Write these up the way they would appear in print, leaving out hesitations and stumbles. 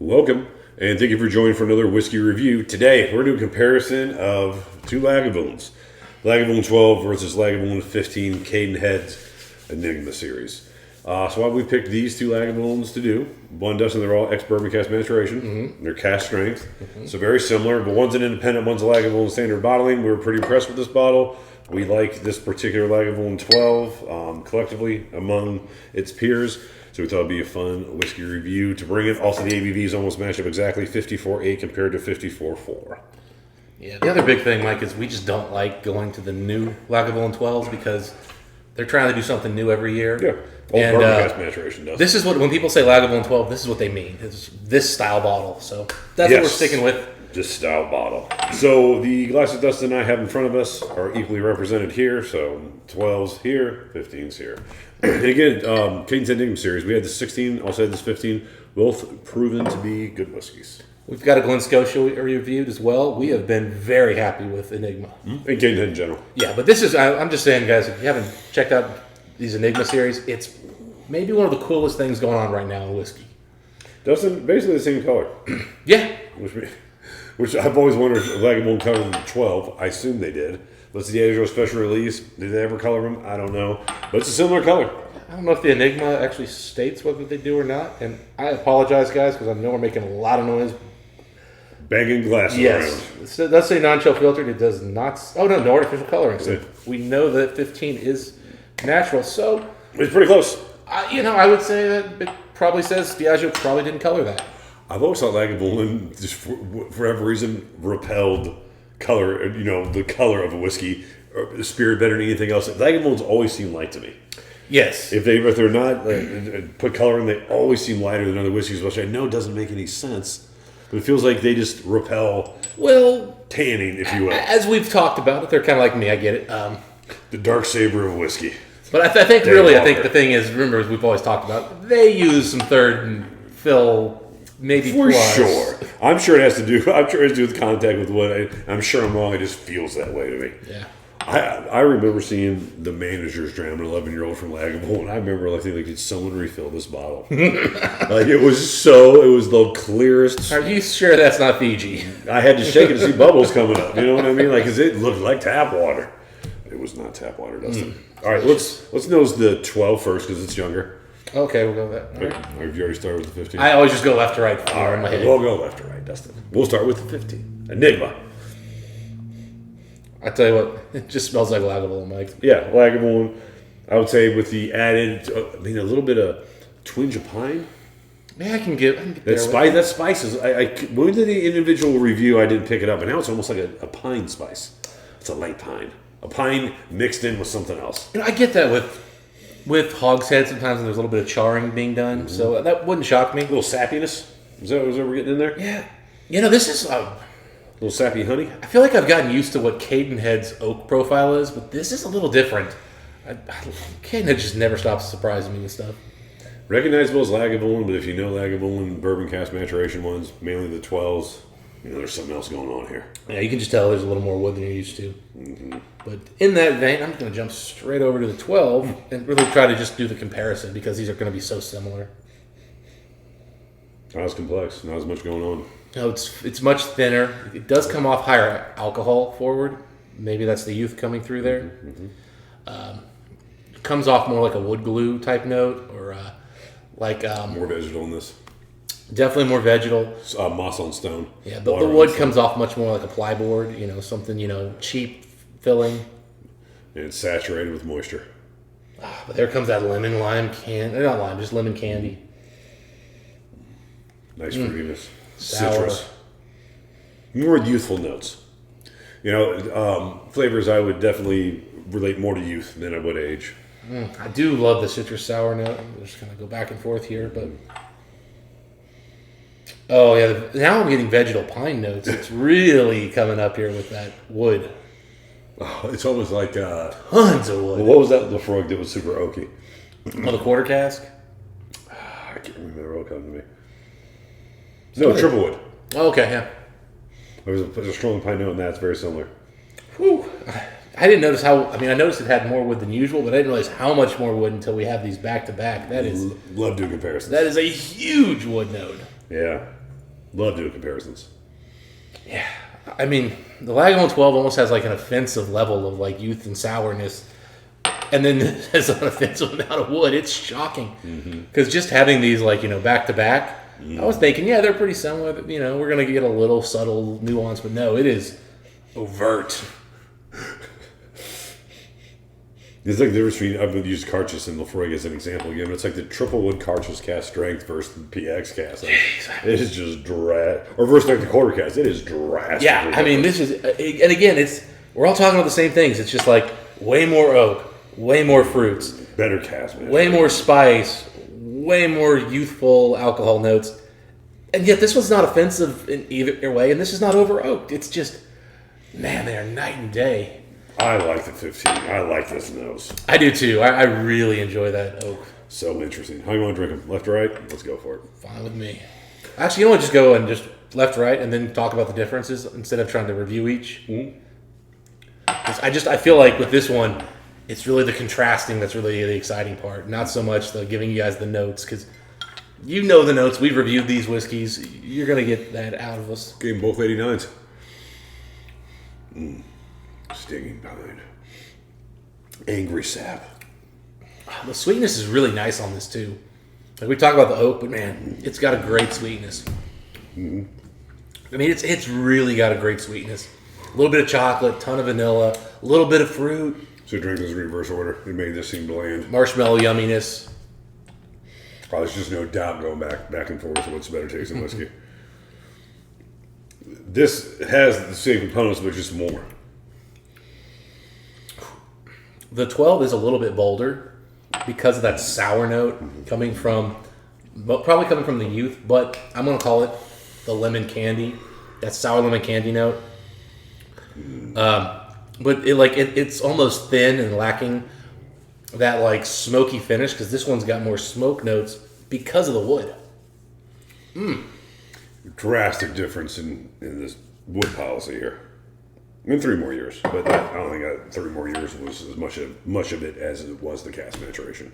Welcome, and thank you for joining for another whiskey review. Today, we're doing a comparison of two Lagavulins. Lagavulin 12 versus Lagavulin 15 Cadenheads Enigma series. So why we picked these two Lagavulins to do. One dozen, they're all ex-bourbon cask maturation. Mm-hmm. They're cask strength. Mm-hmm. So very similar, but one's an independent, one's a Lagavulin standard bottling. We were pretty impressed with this bottle. We like this particular Lagavulin 12 collectively among its peers. So we thought it'd be a fun whiskey review to bring it. Also, the ABVs almost match up exactly, 54.8 compared to 54.4. Yeah, the other big thing, Mike, is we just don't like going to the new Lagavulin 12s because they're trying to do something new every year. Yeah, old bourbon cask maturation does. This is what, when people say Lagavulin 12, this is what they mean. It's this style bottle. So that's what we're sticking with. This style bottle. So the glasses Dustin and I have in front of us are equally represented here. So 12's here, 15's here. And again, Cadenheads Enigma series, we had the 16, also had this 15, both proven to be good whiskeys. We've got a Glen Scotia reviewed as well. We have been very happy with Enigma. And Cadenhead in general. Yeah, but this is, I'm just saying, guys, if you haven't checked out these Enigma series, it's maybe one of the coolest things going on right now in whiskey. Dustin, basically the same color. Yeah. Which I've always wondered if Lagavulin colored them 12. I assume they did. Let's see the Diageo special release. Did they ever color them? I don't know. But it's a similar color. I don't know if the Enigma actually states whether they do or not. And I apologize, guys, because I know we're making a lot of noise. Banging glasses around. It does say non-chill filtered. It does not. Oh, no artificial coloring. So we know that 15 is natural. So it's pretty close. I would say that it probably says Diageo probably didn't color that. I've always thought Lagavulin, just for whatever reason, repelled color, the color of a whiskey, or the spirit better than anything else. Lagavulin's always seemed light to me. Yes. If they're not put color in, they always seem lighter than other whiskeys, which I know doesn't make any sense. But it feels like they just repel tanning, if you will. As we've talked about it, they're kind of like me, I get it. The dark saber of whiskey. But I think the thing is, remember, as we've always talked about, they use some third and fill. Maybe for sure. I'm sure it has to do. I'm sure it has to do with contact with what. I'm sure I'm wrong. It just feels that way to me. Yeah. I remember seeing the managers drown an 11-year-old from Lagavulin, and I remember thinking, could someone refill this bottle? It was the clearest. Are you sure that's not Fiji? I had to shake it to see bubbles coming up. You know what I mean? Because it looked like tap water. It was not tap water, Dustin. All right, let's nose the 12 first because it's younger. Okay, we'll go with that. Right. Have you already started with the 15? I always just go left to right. All right, we'll go left to right, Dustin. We'll start with the 15. Enigma. I tell you what, it just smells like Lagavulin, Mike. Yeah, Lagavulin. I would say with the added, a little bit of twinge of pine. Yeah, I can get that spice. That spice is. When we did the individual review, I didn't pick it up, and now it's almost like a pine spice. It's a light pine, a pine mixed in with something else. I get that with hogshead sometimes, there's a little bit of charring being done, so that wouldn't shock me. A little sappiness. Is that what we're getting in there? Yeah. This is a little sappy honey. I feel like I've gotten used to what Cadenhead's oak profile is, but this is a little different. Cadenhead just never stops surprising me with stuff. Recognizable as Lagavulin, but if you know Lagavulin bourbon cask maturation ones, mainly the 12s, there's something else going on here. Yeah, you can just tell there's a little more wood than you're used to. Mm-hmm. But in that vein, I'm going to jump straight over to the 12 and really try to just do the comparison because these are going to be so similar. Not as complex, not as much going on. No, it's much thinner. It does come off higher alcohol forward. Maybe that's the youth coming through there. Mm-hmm. It comes off more like a wood glue type note, or more vegetal in this. Definitely more vegetal. Moss on stone. Yeah, the wood comes off much more like a plyboard. Something cheap filling. And it's saturated with moisture. But there comes that lemon just lemon candy. Nice fruitiness. Sour. Citrus. More youthful notes. Flavors I would definitely relate more to youth than I would age. I do love the citrus sour note. I'm just going to go back and forth here, but... Oh, yeah. Now I'm getting vegetal pine notes. It's really coming up here with that wood. Oh, it's almost like... tons of wood. What was that Lafroig that was super oaky? Oh, the quarter cask? I can't remember what comes to me. No, triple wood. Oh, okay, yeah. There's a strong pine note in that. It's very similar. Whew. I didn't notice I noticed it had more wood than usual, but I didn't realize how much more wood until we have these back to back. That is... Love doing comparisons. That is a huge wood note. Yeah. Love doing comparisons. Yeah. I mean, the Lagavulin 12 almost has like an offensive level of like youth and sourness. And then it has an offensive amount of wood. It's shocking. Because just having these like, back to back, I was thinking, yeah, they're pretty similar. We're going to get a little subtle nuance. But no, it is overt. It's like the difference between, I've used Carchus and Lafroig as an example again. It's like the triple wood Carchus cast strength versus the PX cast. Like, it is just or versus like the quarter cast. It is drastic. Yeah, I mean, this is, and again, we're all talking about the same things. It's just like way more oak, way more fruits, better cast, man. Way more spice, way more youthful alcohol notes. And yet this was not offensive in either way, and this is not over oaked. It's just, man, they are night and day. I like the 15. I like this nose. I do too. I really enjoy that oak. So interesting. How you want to drink them? Left or right? Let's go for it. Fine with me. Actually, you know what? Just go and just left, right, and then talk about the differences instead of trying to review each. I feel like with this one, it's really the contrasting that's really the exciting part. Not so much the giving you guys the notes, because the notes. We've reviewed these whiskeys. You're going to get that out of us. Gave them both 89s. Stinging pine. Angry sap. The sweetness is really nice on this too. Like we talk about the oak, but man, it's got a great sweetness. I mean, it's really got a great sweetness. A little bit of chocolate, ton of vanilla, a little bit of fruit. So drink this in reverse order. It made this seem bland. Marshmallow yumminess. There's just no doubt going back and forth what's better tasting whiskey. This has the same components, but just more. The 12 is a little bit bolder because of that sour note probably coming from the youth, but I'm going to call it the lemon candy, that sour lemon candy note. But it's almost thin and lacking that like smoky finish because this one's got more smoke notes because of the wood. Drastic difference in this wood policy here. In 3 more years, but I don't think 3 more years was as much of it as it was the cask maturation.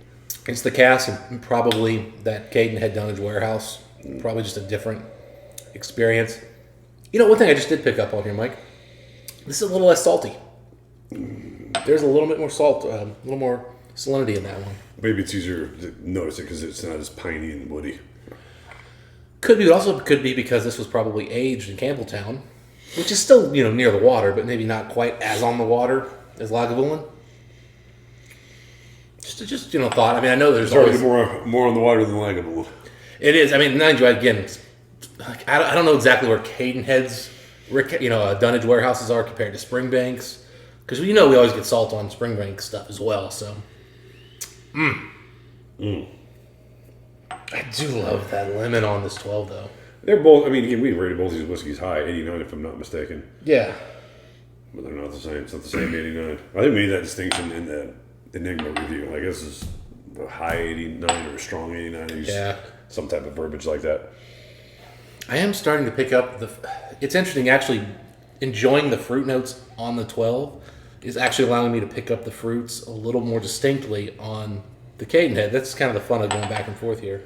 It's the cask and probably that Cadenhead Dunnage warehouse. Probably just a different experience. One thing I just did pick up on here, Mike. This is a little less salty. There's a little bit more salt, a little more salinity in that one. Maybe it's easier to notice it because it's not as piney and woody. Could be. It also could be because this was probably aged in Campbelltown, which is still, near the water, but maybe not quite as on the water as Lagavulin. Just thought. I mean, I know there's always more on the water than Lagavulin. It is. I mean, mind you, again, I don't know exactly where Cadenheads, Dunnage warehouses are compared to Springbanks, because we always get salt on Springbank stuff as well. So, I do love that lemon on this 12, though. They're both. I mean, again, we rated both these whiskeys high, 89 if I'm not mistaken. Yeah, but they're not the same. It's not the same 89. I think we made that distinction in the Enigma review. I guess it's a high 89 or a strong 89. Yeah, some type of verbiage like that. I am starting to pick up it's interesting, actually, enjoying the fruit notes on the 12 is actually allowing me to pick up the fruits a little more distinctly on the Cadenhead. That's kind of the fun of going back and forth here.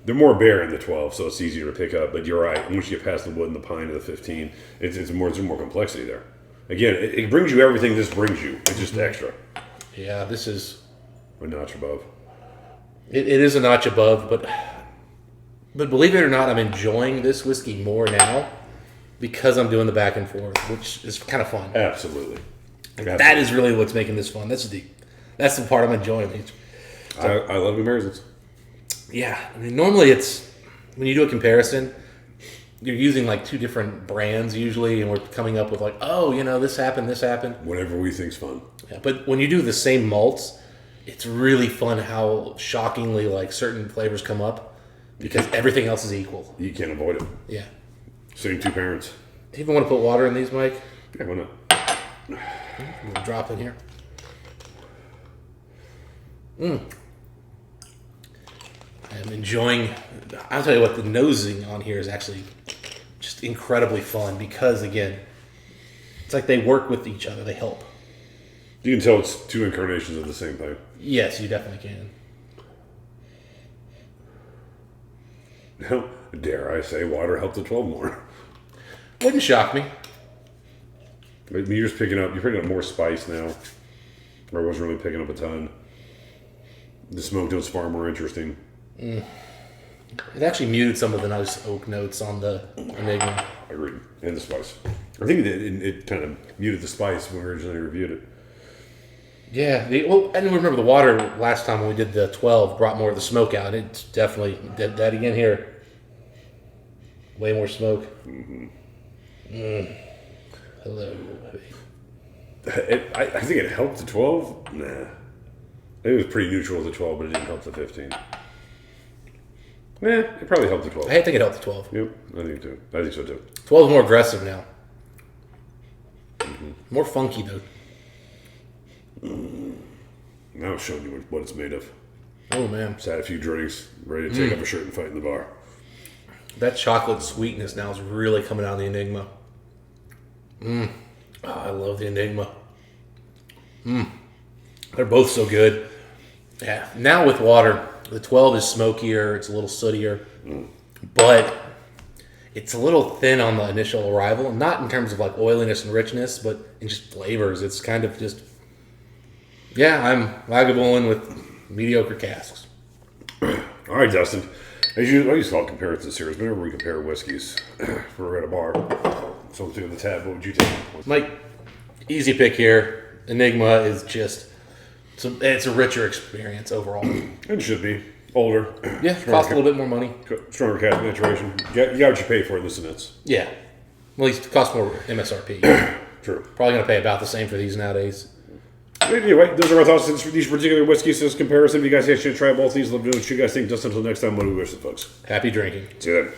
They're more bare in the 12, so it's easier to pick up. But you're right. Once you get past the wood and the pine of the 15, there's more complexity there. Again, it brings you everything this brings you. It's just extra. Yeah, this is a notch above. It is a notch above, but believe it or not, I'm enjoying this whiskey more now because I'm doing the back and forth, which is kind of fun. Absolutely. That is really what's making this fun. That's the part I'm enjoying. So, I love comparisons. Yeah, I mean, normally it's when you do a comparison, you're using like 2 different brands usually, and we're coming up with like, this happened. Whatever we think's fun. Yeah, but when you do the same malts, it's really fun how shockingly like certain flavors come up because everything else is equal. You can't avoid it. Yeah. Same 2 parents. Do you even want to put water in these, Mike? Yeah, why not? We'll drop in here. I'm enjoying. I'll tell you what, the nosing on here is actually just incredibly fun because, again, it's like they work with each other. They help. You can tell it's 2 incarnations of the same thing. Yes, you definitely can. Dare I say, water helped the 12 more. Wouldn't shock me. I mean, you're picking up more spice now. I wasn't really picking up a ton. The smoke note's far more interesting. It actually muted some of the nice oak notes on the Enigma. I agree. And the spice. I think it kind of muted the spice when we originally reviewed it. Yeah. And remember the water last time when we did the 12 brought more of the smoke out. It definitely did that again here. Way more smoke. Hello. I think it helped the 12. Nah. I think it was pretty neutral with the 12, but it didn't help the 15. It probably helped the 12. I think it helped the 12. Yep, I think so too. 12 is more aggressive now. More funky though. Now it's showing you what it's made of. Oh man. Just had a few drinks, ready to take up a shirt and fight in the bar. That chocolate sweetness now is really coming out of the Enigma. Oh, I love the Enigma. They're both so good. Yeah. Now with water, the 12 is smokier. It's a little sootier, but it's a little thin on the initial arrival. Not in terms of like oiliness and richness, but in just flavors. It's kind of just. Yeah, I'm Lagavulin with mediocre casks. All right, Dustin. As you, I used to call comparisons series. Whenever we compare whiskeys, we're at a bar. Something on the tab. What would you take? Mike, easy pick here. Enigma is just. It's a richer experience overall. It should be. Older. Yeah, cost a little bit more money. Stronger cask maturation. You got what you pay for in this and that's. Yeah. At least it costs more MSRP. True. Probably going to pay about the same for these nowadays. Anyway, those are our thoughts on these particular whiskeys. This comparison. If you guys should try both these, let me know what you guys think. Just until next time, what do we wish the folks? Happy drinking. See you then.